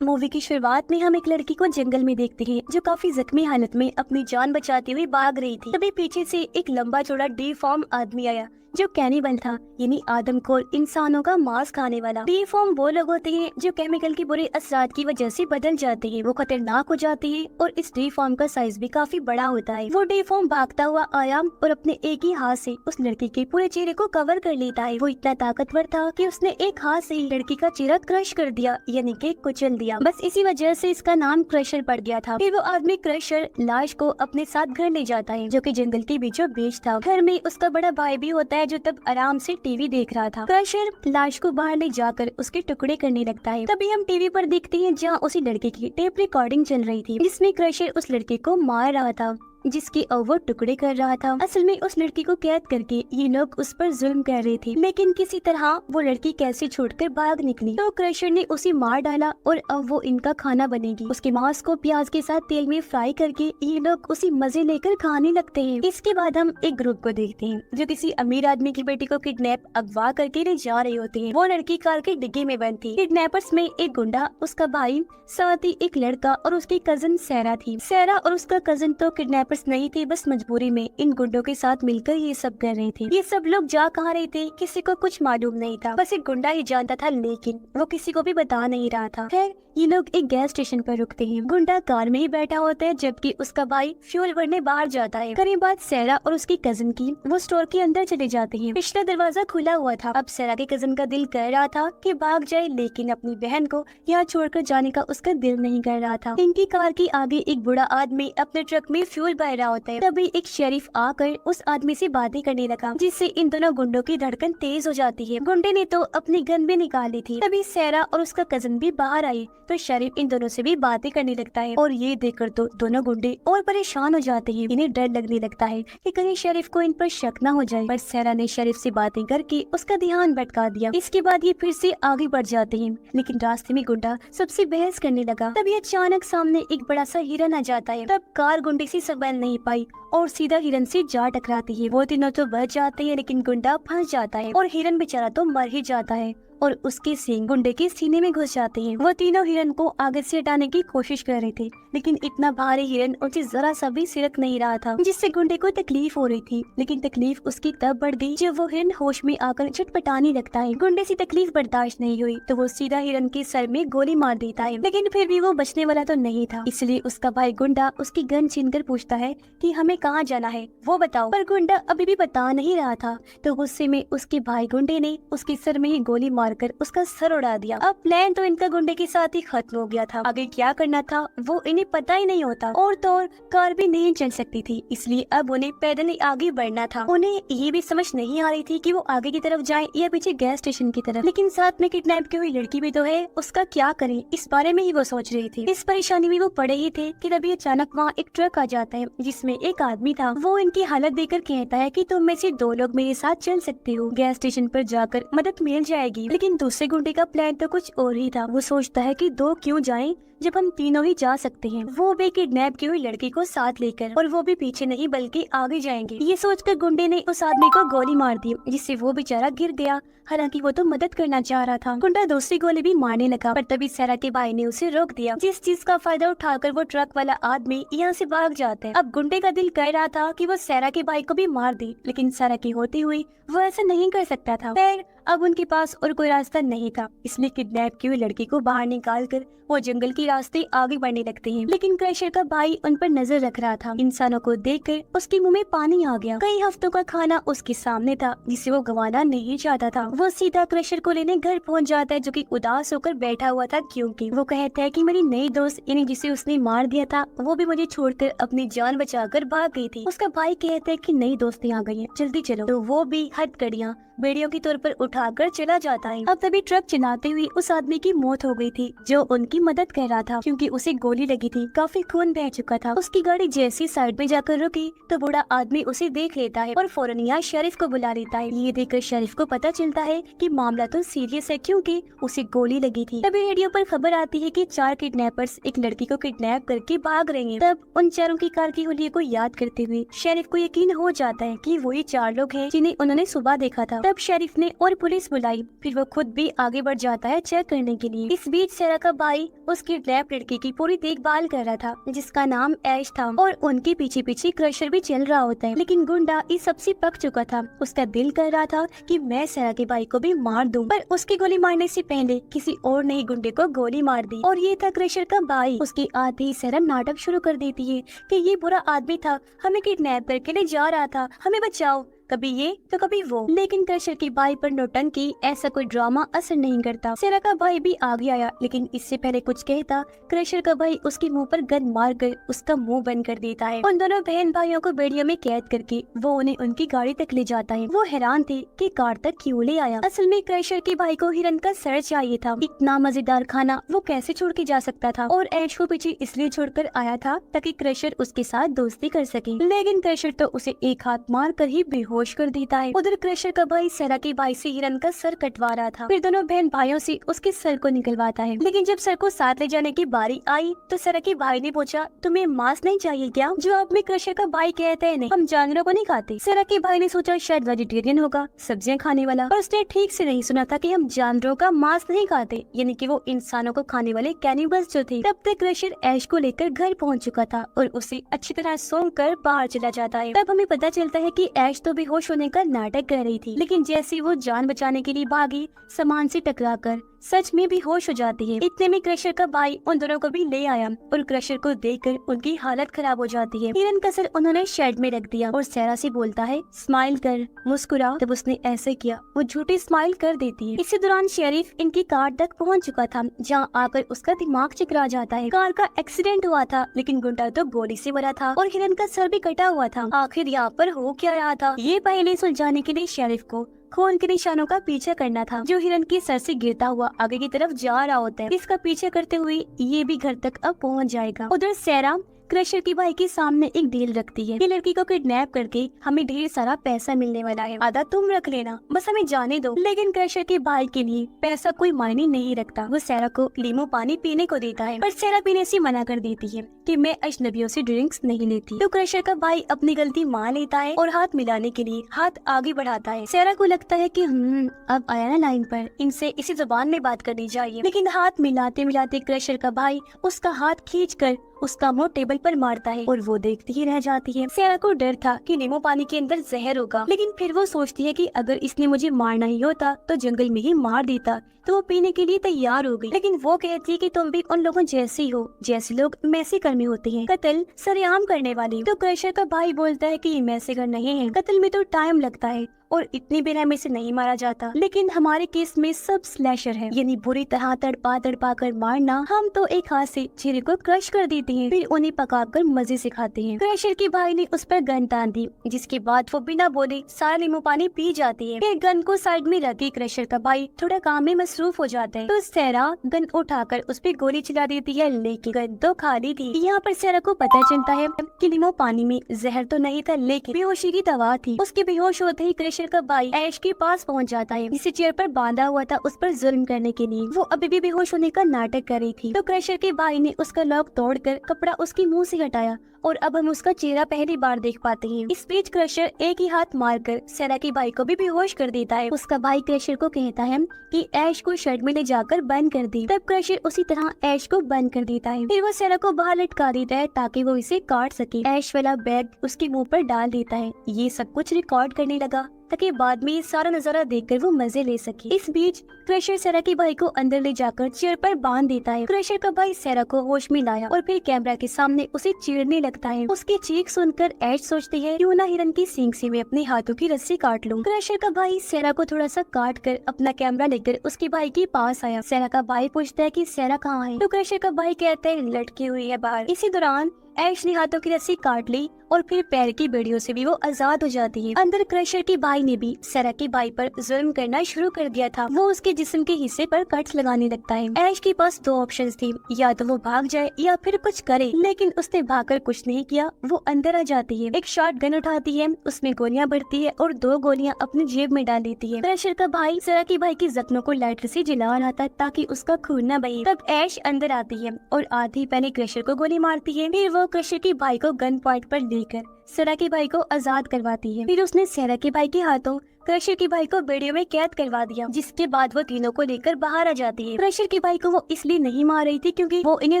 Movie की शुरुआत में हम एक लड़की को जंगल में देखते हैं जो काफी जख्मी हालत में अपनी जान बचाते हुए भाग रही थी। तभी पीछे से एक लंबा चौड़ा डिफॉर्म आदमी आया जो कैनिबल था, यानी आदमखोर, इंसानों का मांस खाने वाला। डिफॉर्म वो लोग होते हैं जो केमिकल के बुरे असरात की वजह से बदल जाते हैं। वो खतरनाक हो जाते हैं और इस डिफॉर्म का साइज भी काफी बड़ा होता है। वो डिफॉर्म भागता हुआ आया और अपने एक ही हाथ से उस लड़की के पूरे चेहरे को कवर कर लेता है। वो इतना ताकतवर था कि उसने एक हाथ से ही लड़की का चेहरा क्रश कर दिया, यानी कि कुचल दिया। बस इसी वजह से इसका नाम क्रशर पड़ गया था। फिर वो आदमी क्रशर लाश को अपने साथ घर ले जाता है, जो कि जंगल के बीचों बीच था। घर में उसका बड़ा भाई भी होता है जो तब आराम से टीवी देख रहा था। क्रशर लाश को बाहर ले जाकर उसके टुकड़े करने लगता है। तभी हम टीवी पर देखते हैं जहाँ उसी लड़के की टेप रिकॉर्डिंग चल रही थी, जिसमें क्रशर उस लड़के को मार रहा था, जिसकी वो टुकड़े कर रहा था। असल में उस लड़की को कैद करके ये लोग उस पर जुल्म कर रहे थे, लेकिन किसी तरह वो लड़की कैसे छोड़कर भाग निकली। तो क्रशर ने उसे मार डाला और अब वो इनका खाना बनेगी। उसके मांस को प्याज के साथ तेल में फ्राई करके ये लोग उसी मजे लेकर खाने लगते हैं। इसके बाद हम एक ग्रुप को देखते हैं जो किसी अमीर आदमी की बेटी को किडनैप अगवा करके ले जा रहे होते हैं। वो लड़की कार के डिग्गे में बंद थी। किडनैपर्स में एक गुंडा, उसका भाई, साथ ही एक लड़का और उसकी कजन सैरा थी। सैरा और उसका कजन तो किडनैपर्स नहीं थे, बस मजबूरी में इन गुंडों के साथ मिलकर ये सब कर रहे थे। ये सब लोग जा कहाँ रहे थे किसी को कुछ मालूम नहीं था, बस एक गुंडा ही जानता था, लेकिन वो किसी को भी बता नहीं रहा था। खैर ये लोग एक गैस स्टेशन पर रुकते हैं। गुंडा कार में ही बैठा होता है जबकि उसका भाई फ्यूल भरने बाहर जाता है। करीब बाद सैरा और उसकी कजन की वो स्टोर के अंदर चले जाते हैं। पिछला दरवाजा खुला हुआ था। अब सैरा के कजन का दिल कर रहा था कि भाग जाए, लेकिन अपनी बहन को यहाँ छोड़कर जाने का उसका दिल नहीं कर रहा था। इनकी कार के आगे एक बूढ़ा आदमी अपने ट्रक में फ्यूल भर रहा होता है। तभी एक शेरिफ आकर उस आदमी से बातें करने लगा, जिससे इन दोनों गुंडों की धड़कन तेज हो जाती है। गुंडे ने तो अपनी गन भी निकाली थी। तभी सैरा और उसका कजन भी बाहर आए तो शेरिफ इन दोनों से भी बातें करने लगता है, और ये देखकर तो दोनों गुंडे और परेशान हो जाते हैं। इन्हें डर लगने लगता है कि कहीं शेरिफ को इन पर शक न हो जाए, पर सैरा ने शेरिफ से बातें करके उसका ध्यान भटका दिया। इसके बाद ये फिर से आगे बढ़ जाते हैं, लेकिन रास्ते में गुंडा सबसे बहस करने लगा। तभी अचानक सामने एक बड़ा सा हिरन आ जाता है। तब कार गुंडे से संभल नहीं पाई और सीधा हिरन से जा टकराती है। वो तीनों तो बच जाते हैं, लेकिन गुंडा फंस जाता है और हिरन बेचारा तो मर ही जाता है और उसके सींग गुंडे के सीने में घुस जाते हैं। वो तीनों हिरन को आगे से हटाने की कोशिश कर रहे थे, लेकिन इतना भारी हिरन उनसे जरा सा भी सिरक नहीं रहा था, जिससे गुंडे को तकलीफ हो रही थी। लेकिन तकलीफ उसकी तब बढ़ गई जब वो हिरन होश में आकर छटपटाने लगता है। गुंडे से तकलीफ बर्दाश्त नहीं हुई तो वो सीधा हिरन के सर में गोली मार देता है, लेकिन फिर भी वो बचने वाला तो नहीं था। इसलिए उसका भाई गुंडा उसकी गन छीनकर पूछता है कि हमें कहाँ जाना है, वो बताओ। पर गुंडा अभी भी बता नहीं रहा था, तो गुस्से में उसके भाई गुंडे ने उसके सर में ही गोली कर उसका सर उड़ा दिया। अब प्लान तो इनका गुंडे के साथ ही खत्म हो गया था। आगे क्या करना था वो इन्हें पता ही नहीं होता, और तो और कार भी नहीं चल सकती थी, इसलिए अब उन्हें पैदल ही आगे बढ़ना था। उन्हें ये भी समझ नहीं आ रही थी कि वो आगे की तरफ जाएं या पीछे गैस स्टेशन की तरफ। लेकिन साथ में किडनैप की हुई लड़की भी तो है, उसका क्या करें, इस बारे में ही वो सोच रही थी। इस परेशानी में वो पड़े ही थे कि तभी अचानक वहाँ एक ट्रक आ जाता है जिसमें एक आदमी था। वो इनकी हालत देखकर कहता है कि तुम में से 2 लोग मेरे साथ चल सकते हो, गैस स्टेशन पर जाकर मदद मिल जाएगी। लेकिन दूसरे गुंडे का प्लान तो कुछ और ही था। वो सोचता है कि 2 क्यों जाएं जब हम तीनों ही जा सकते हैं, वो भी किडनैप की हुई लड़की को साथ लेकर, और वो भी पीछे नहीं बल्कि आगे जाएंगे। ये सोचकर गुंडे ने उस आदमी को गोली मार दी, जिससे वो बेचारा गिर गया। हालांकि वो तो मदद करना चाह रहा था। गुंडा दूसरी गोली भी मारने लगा, पर तभी सैरा के भाई ने उसे रोक दिया, जिस चीज का फायदा उठाकर वो ट्रक वाला आदमी यहाँ से भाग जाता है। अब गुंडे का दिल कह रहा था कि वो सैरा के भाई को भी मार दे, लेकिन सैरा की होती हुई वो ऐसा नहीं कर सकता था। फिर अब उनके पास और कोई रास्ता नहीं था, इसलिए किडनैप की हुई लड़की को बाहर निकालकर वो जंगल के रास्ते आगे बढ़ने लगते हैं। लेकिन क्रशर का भाई उन पर नजर रख रहा था। इंसानों को देखकर उसके मुंह में पानी आ गया। कई हफ्तों का खाना उसके सामने था जिसे वो गंवाना नहीं चाहता था। वो सीधा क्रशर को लेने घर पहुंच जाता है, जो कि उदास होकर बैठा हुआ था, क्योंकि वो कहता है कि मेरी नई दोस्त यानी जिसे उसने मार दिया था वो भी मुझे छोड़कर अपनी जान बचाकर भाग गई थी। उसका भाई कहता है कि नई दोस्तें आ गई हैं, जल्दी चलो। तो वो भी हथकड़ियाँ बेड़ियों के तौर पर उठाकर चला जाता है। अब तभी ट्रक चलाते हुए उस आदमी की मौत हो गई थी जो उनकी मदद कर रहा था, क्योंकि उसे गोली लगी थी, काफी खून बह चुका था। उसकी गाड़ी जैसी साइड में जाकर रुकी तो बूढ़ा आदमी उसे देख लेता है और फौरन यहाँ शेरिफ को बुला लेता है। ये देखकर शेरिफ को पता चलता है कि मामला तो सीरियस है, क्योंकि उसे गोली लगी थी। तभी रेडियो पर खबर आती है कि 4 किडनैपर्स एक लड़की को किडनैप करके भाग रहे हैं। तब उन चारों की कार की हुलिये को याद करते हुए शेरिफ को यकीन हो जाता है कि वही 4 लोग हैं जिन्हें उन्होंने सुबह देखा था। तब शेरिफ ने और पुलिस बुलाई। फिर वो खुद भी आगे बढ़ जाता है चेक करने के लिए। इस बीच सेरा का भाई उस किडनैप लड़की की पूरी देखभाल कर रहा था जिसका नाम ऐश था, और उनके पीछे पीछे क्रशर भी चल रहा होता है। लेकिन गुंडा इस सबसे पक चुका था। उसका दिल कर रहा था कि मैं सेरा के भाई को भी मार दूं, पर उसकी गोली मारने से पहले किसी और ने ही गुंडे को गोली मार दी, और ये था क्रशर का भाई। उसकी आते ही सेरा नाटक शुरू कर देती है कि ये बुरा आदमी था, हमें किडनैप करके ले जा रहा था, हमें बचाओ। कभी ये तो कभी वो। लेकिन क्रशर की भाई पर नौटंकी ऐसा कोई ड्रामा असर नहीं करता। सेरा का भाई भी आगे आया, लेकिन इससे पहले कुछ कहता क्रशर का भाई उसके मुंह पर गन मार कर उसका मुंह बंद कर देता है। उन दोनों बहन भाइयों को बेड़ियों में कैद करके वो उन्हें उनकी गाड़ी तक ले जाता है। वो हैरान थे कि कार तक क्यों ले आया। असल में क्रशर के भाई को हिरन का सर चाहिए था। इतना मजेदार खाना वो कैसे छोड़ के जा सकता था, और ऐश को पीछे इसलिए छोड़कर आया था ताकि क्रशर उसके साथ दोस्ती कर सके। लेकिन क्रशर तो उसे एक हाथ मार कर ही बेहोश कर देता है। उधर क्रशर का भाई सेरा के भाई से हिरन का सर कटवा रहा था। फिर दोनों बहन भाइयों से उसके सर को निकलवाता है। लेकिन जब सर को साथ ले जाने की बारी आई तो सेरा के भाई ने पूछा, तुम्हें मांस नहीं चाहिए क्या? जवाब में क्रशर का भाई कहता है, नहीं, हम जानवरों को नहीं खाते। सेरा के भाई ने सोचा शायद वेजिटेरियन होगा, सब्जियां खाने वाला, पर उसने ठीक से नहीं सुना था कि हम जानवरों का मांस नहीं खाते, यानी कि वो इंसानों को खाने वाले कैनिबल्स जो थे। तब तक क्रशर ऐश को लेकर घर पहुंच चुका था और उसे अच्छी तरह सूंघ कर बाहर चला जाता है। तब हमें पता चलता है कि ऐश तो बेहोश होने का नाटक कर रही थी, लेकिन जैसे वो जान बचाने के लिए भागी, सामान से टकराकर सच में भी होश हो जाती है। इतने में क्रशर का भाई उन दोनों को भी ले आया और क्रशर को देखकर उनकी हालत खराब हो जाती है। हिरन का सर उन्होंने शेड में रख दिया और सेरा से बोलता है, स्माइल कर, मुस्कुरा। तब उसने ऐसे किया, वो झूठी स्माइल कर देती है। इसी दौरान शेरिफ इनकी कार तक पहुंच चुका था, जहां आकर उसका दिमाग चकरा जाता है। कार का एक्सीडेंट हुआ था, लेकिन गुंडा तो गोली से मरा था और हिरन का सर भी कटा हुआ था। आखिर यहाँ पर हो क्या रहा था, ये पहले सुलझाने के लिए शेरिफ को खून के निशानों का पीछा करना था, जो हिरन के सर से गिरता हुआ आगे की तरफ जा रहा होता है। इसका पीछा करते हुए ये भी घर तक अब पहुंच जाएगा। उधर सेरा क्रशर की भाई के सामने एक डील रखती है कि लड़की को किडनैप करके हमें ढेर सारा पैसा मिलने वाला है, आधा तुम रख लेना, बस हमें जाने दो। लेकिन क्रशर के भाई के लिए पैसा कोई मायने नहीं रखता। वो सेरा को लीमू पानी पीने को देता है, पर सेरा पीने से मना कर देती है कि मैं अजनबियों से ड्रिंक्स नहीं लेती। तो क्रशर का भाई अपनी गलती मान लेता है और हाथ मिलाने के लिए हाथ आगे बढ़ाता है। सेरा को लगता है कि अब आया ना लाइन पर, इनसे इसी जुबान में बात करनी चाहिए। लेकिन हाथ मिलाते मिलाते क्रशर का भाई उसका हाथ खींचकर उसका मुंह टेबल पर मारता है और वो देखती ही रह जाती है। सेरा को डर था कि नींबू पानी के अंदर जहर होगा, लेकिन फिर वो सोचती है कि अगर इसने मुझे मारना ही होता तो जंगल में ही मार देता, तो वो पीने के लिए तैयार हो गई। लेकिन वो कहती है कि तुम भी उन लोगों जैसे ही हो, जैसे लोग मैसेकर में होते हैं, कत्ल सरेआम करने वाली। तो क्रशर का भाई बोलता है कि ये मैसेकर नहीं है, कत्ल में तो टाइम लगता है और इतनी बेरहमी से नहीं मारा जाता, लेकिन हमारे केस में सब स्लैशर है, यानी बुरी तरह तड़पा कर मारना। हम तो एक हाथ से चेहरे को क्रश कर देते हैं, फिर उन्हें पकाकर मजे से खाते हैं। क्रशर के भाई ने उस पर गन तान दी, जिसके बाद वो बिना बोले सारा नींबू पानी पी जाती है। फिर गन को साइड में रखी क्रशर का भाई थोड़ा काम में मसरूफ हो जाता है, तो सेरा गन उठाकर उस पर गोली चला देती है, लेकिन गन तो खाली थी। यहाँ पर सेरा को पता चलता है कि नींबू पानी में जहर तो नहीं था, लेकिन बेहोशी की दवा थी। उसके बेहोश होते ही क्रशर का भाई ऐश के पास पहुंच जाता है, जिसे चेयर पर बांधा हुआ था उस पर जुल्म करने के लिए। वो अभी भी बेहोश होने का नाटक कर रही थी, तो क्रशर के भाई ने उसका लॉक तोड़कर कपड़ा उसके मुंह से हटाया और अब हम उसका चेहरा पहली बार देख पाते हैं। इस बीच क्रशर एक ही हाथ मारकर सेरा के भाई को भी बेहोश कर देता है। उसका भाई क्रशर को कहता है कि ऐश को शर्ट में ले जाकर बंद कर दे। तब क्रशर उसी तरह ऐश को बंद कर देता है। फिर वो सेरा को बाहर लटका देता है ताकि वो इसे काट सके। ऐश वाला बैग उसके मुंह पर डाल देता है। ये सब कुछ रिकॉर्ड करने लगा ताकि बाद में ये सारा नजारा देखकर वो मजे ले सके। इस बीच क्रशर सेरा के भाई को अंदर ले जाकर चेयर पर बांध देता है। क्रशर का भाई सेरा को होश में लाया और फिर कैमरा के सामने उसे चीरने लगता है। उसकी चीख सुनकर ऐश सोचती है क्यों ना हिरन की सींग से मैं अपने हाथों की रस्सी काट लूं। क्रशर का भाई सेरा को थोड़ा सा काट कर अपना कैमरा लेकर उसके भाई के पास आया। सेरा का भाई पूछता है कि सेरा कहाँ है, तो क्रशर का भाई कहता है लटकी हुई है बाहर। इसी दौरान ऐश ने हाथों की रस्सी काट ली और फिर पैर की बेड़ियों से भी वो आजाद हो जाती है। अंदर क्रशर के भाई ने भी सेरा के भाई पर जुल्म करना शुरू कर दिया था। वो उसके जिस्म के हिस्से पर कट्स लगाने लगता है। ऐश के पास दो ऑप्शंस थी, या तो वो भाग जाए या फिर कुछ करे, लेकिन उसने भागकर कुछ नहीं किया। वो अंदर आ जाती है, एक शॉट गन उठाती है, उसमें गोलियां भरती है और 2 गोलियां अपनी जेब में डाल देती है। क्रशर का भाई सेरा के भाई के जख्मों को लाइटर से जला रहा था ताकि उसका खून न बहे। तब ऐश अंदर आती है और आधी पहले क्रशर को गोली मारती है। फिर वो क्रशर के भाई को गन पॉइंट पर लेकर सेरा के भाई को आजाद करवाती है। फिर उसने सेरा के भाई के हाथों क्रशर के भाई को वीडियो में कैद करवा दिया, जिसके बाद वो तीनों को लेकर बाहर आ जाती है। क्रशर के भाई को वो इसलिए नहीं मार रही थी क्योंकि वो इन्हें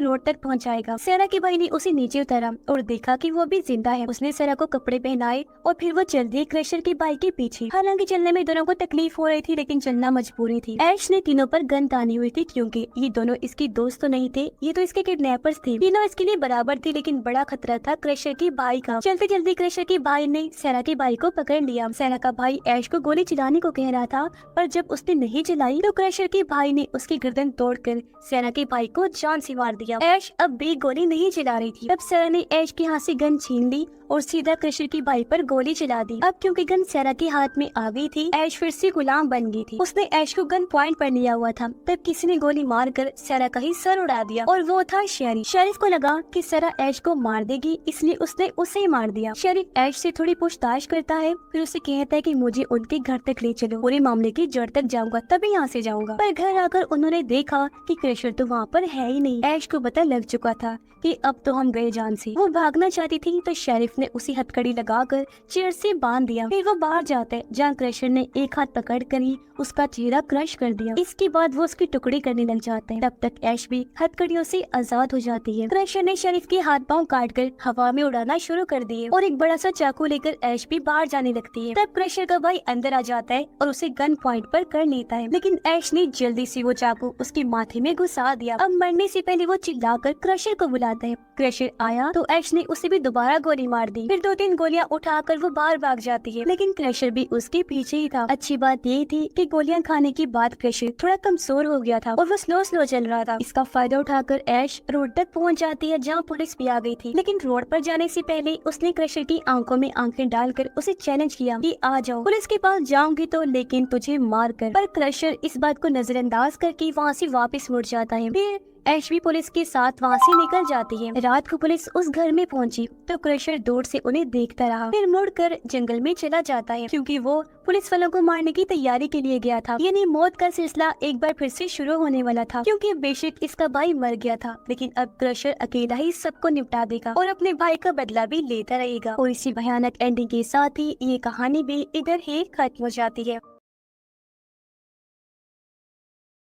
रोड तक पहुंचाएगा। सेरा के भाई ने उसे नीचे उतारा और देखा कि वो भी जिंदा है। उसने सेरा को कपड़े पहनाए और फिर वो चल दी क्रशर के भाई के पीछे। हालांकि चलने में दोनों को तकलीफ हो रही थी, लेकिन चलना मजबूरी थी। ऐश ने तीनों पर गन तानी हुई थी क्योंकि ये दोनों इसकी दोस्त तो नहीं थे, ये तो इसके किडनैपर्स थे। तीनों इसके लिए बराबर थी, लेकिन बड़ा खतरा था क्रशर के भाई का। चलते चलते क्रशर के भाई ने सेरा के भाई को पकड़ लिया। सेरा का भाई ऐश को गोली चलाने को कह रहा था, पर जब उसने नहीं चलाई तो क्रशर के भाई ने उसकी गर्दन तोड़कर सेरा के भाई को जान से मार दिया। ऐश अब भी गोली नहीं चला रही थी। तब सेरा ने ऐश के हाथ से गन छीन ली और सीधा क्रशर के भाई पर गोली चला दी। अब क्योंकि गन सेरा के हाथ में आ गई थी, ऐश फिर से गुलाम बन गई थी। उसने ऐश को गन पॉइंट पर लिया हुआ था। तब किसी ने गोली मारकर सेरा का ही सर उड़ा दिया और वो था शेरिफ। शेरिफ को लगा कि सेरा ऐश को मार देगी, इसलिए उसने उसे ही मार दिया। शेरिफ ऐश से थोड़ी पूछताछ करता है, फिर उसे कहता है कि मुझे उनके घर तक ले चलो, पूरे मामले की जड़ तक जाऊंगा, तभी यहाँ से जाऊंगा। पर घर आकर उन्होंने देखा कि क्रशर तो वहाँ पर है ही नहीं। ऐश को पता लग चुका था कि अब तो हम गए जान से। वो भागना चाहती थी तो शेरिफ ने उसी हथकड़ी लगाकर चेयर से बांध दिया। फिर वो बाहर जाता है, जहाँ क्रशर ने एक हाथ पकड़ कर ही उसका चेहरा क्रश कर दिया। इसके बाद वो उसकी टुकड़ी करने लग जाते हैं। तब तक ऐश भी हथकड़ियों से आजाद हो जाती है। क्रशर ने शेरिफ के हाथ पांव काटकर हवा में उड़ाना शुरू कर दिए और एक बड़ा सा चाकू लेकर ऐश भी बाहर जाने लगती है। तब क्रशर का भाई अंदर आ जाता है और उसे गन पॉइंट पर कर लेता है, लेकिन ऐश ने जल्दी से वो चाकू उसके माथे में घुसा दिया। अब मरने से पहले वो चिल्लाकर क्रशर को बुलाता है। क्रशर आया तो ऐश ने उसे भी दोबारा गोली मार दी। फिर 2-3 गोलियां उठाकर वो बाहर भाग जाती है, लेकिन क्रशर भी उसके पीछे ही था। अच्छी बात ये थी कि गोलियां खाने के बाद क्रशर थोड़ा कमजोर हो गया था और वो स्लो स्लो चल रहा था। इसका फायदा उठाकर ऐश रोड तक पहुंच जाती है, जहां पुलिस भी आ गई थी। लेकिन रोड पर जाने से पहले उसने क्रशर की आंखों में आंखें डालकर उसे चैलेंज किया कि आ जाओ, पुलिस के पास जाऊंगी तो, लेकिन तुझे मार कर। पर क्रशर इस बात को नजरअंदाज करके वहाँ से वापस मुड़ जाता है। फिर ऐश भी पुलिस के साथ वहाँ से निकल जाती है। रात को पुलिस उस घर में पहुंची तो क्रशर दूर से उन्हें देखता रहा, फिर मुड़कर जंगल में चला जाता है क्योंकि वो पुलिस वालों को मारने की तैयारी के लिए गया था। यानी मौत का सिलसिला एक बार फिर से शुरू होने वाला था, क्योंकि बेशक इसका भाई मर गया था, लेकिन अब क्रशर अकेला ही सबको निपटा देगा और अपने भाई का बदला भी लेता रहेगा। और इसी भयानक एंडिंग के साथ ही ये कहानी भी इधर ही खत्म हो जाती है।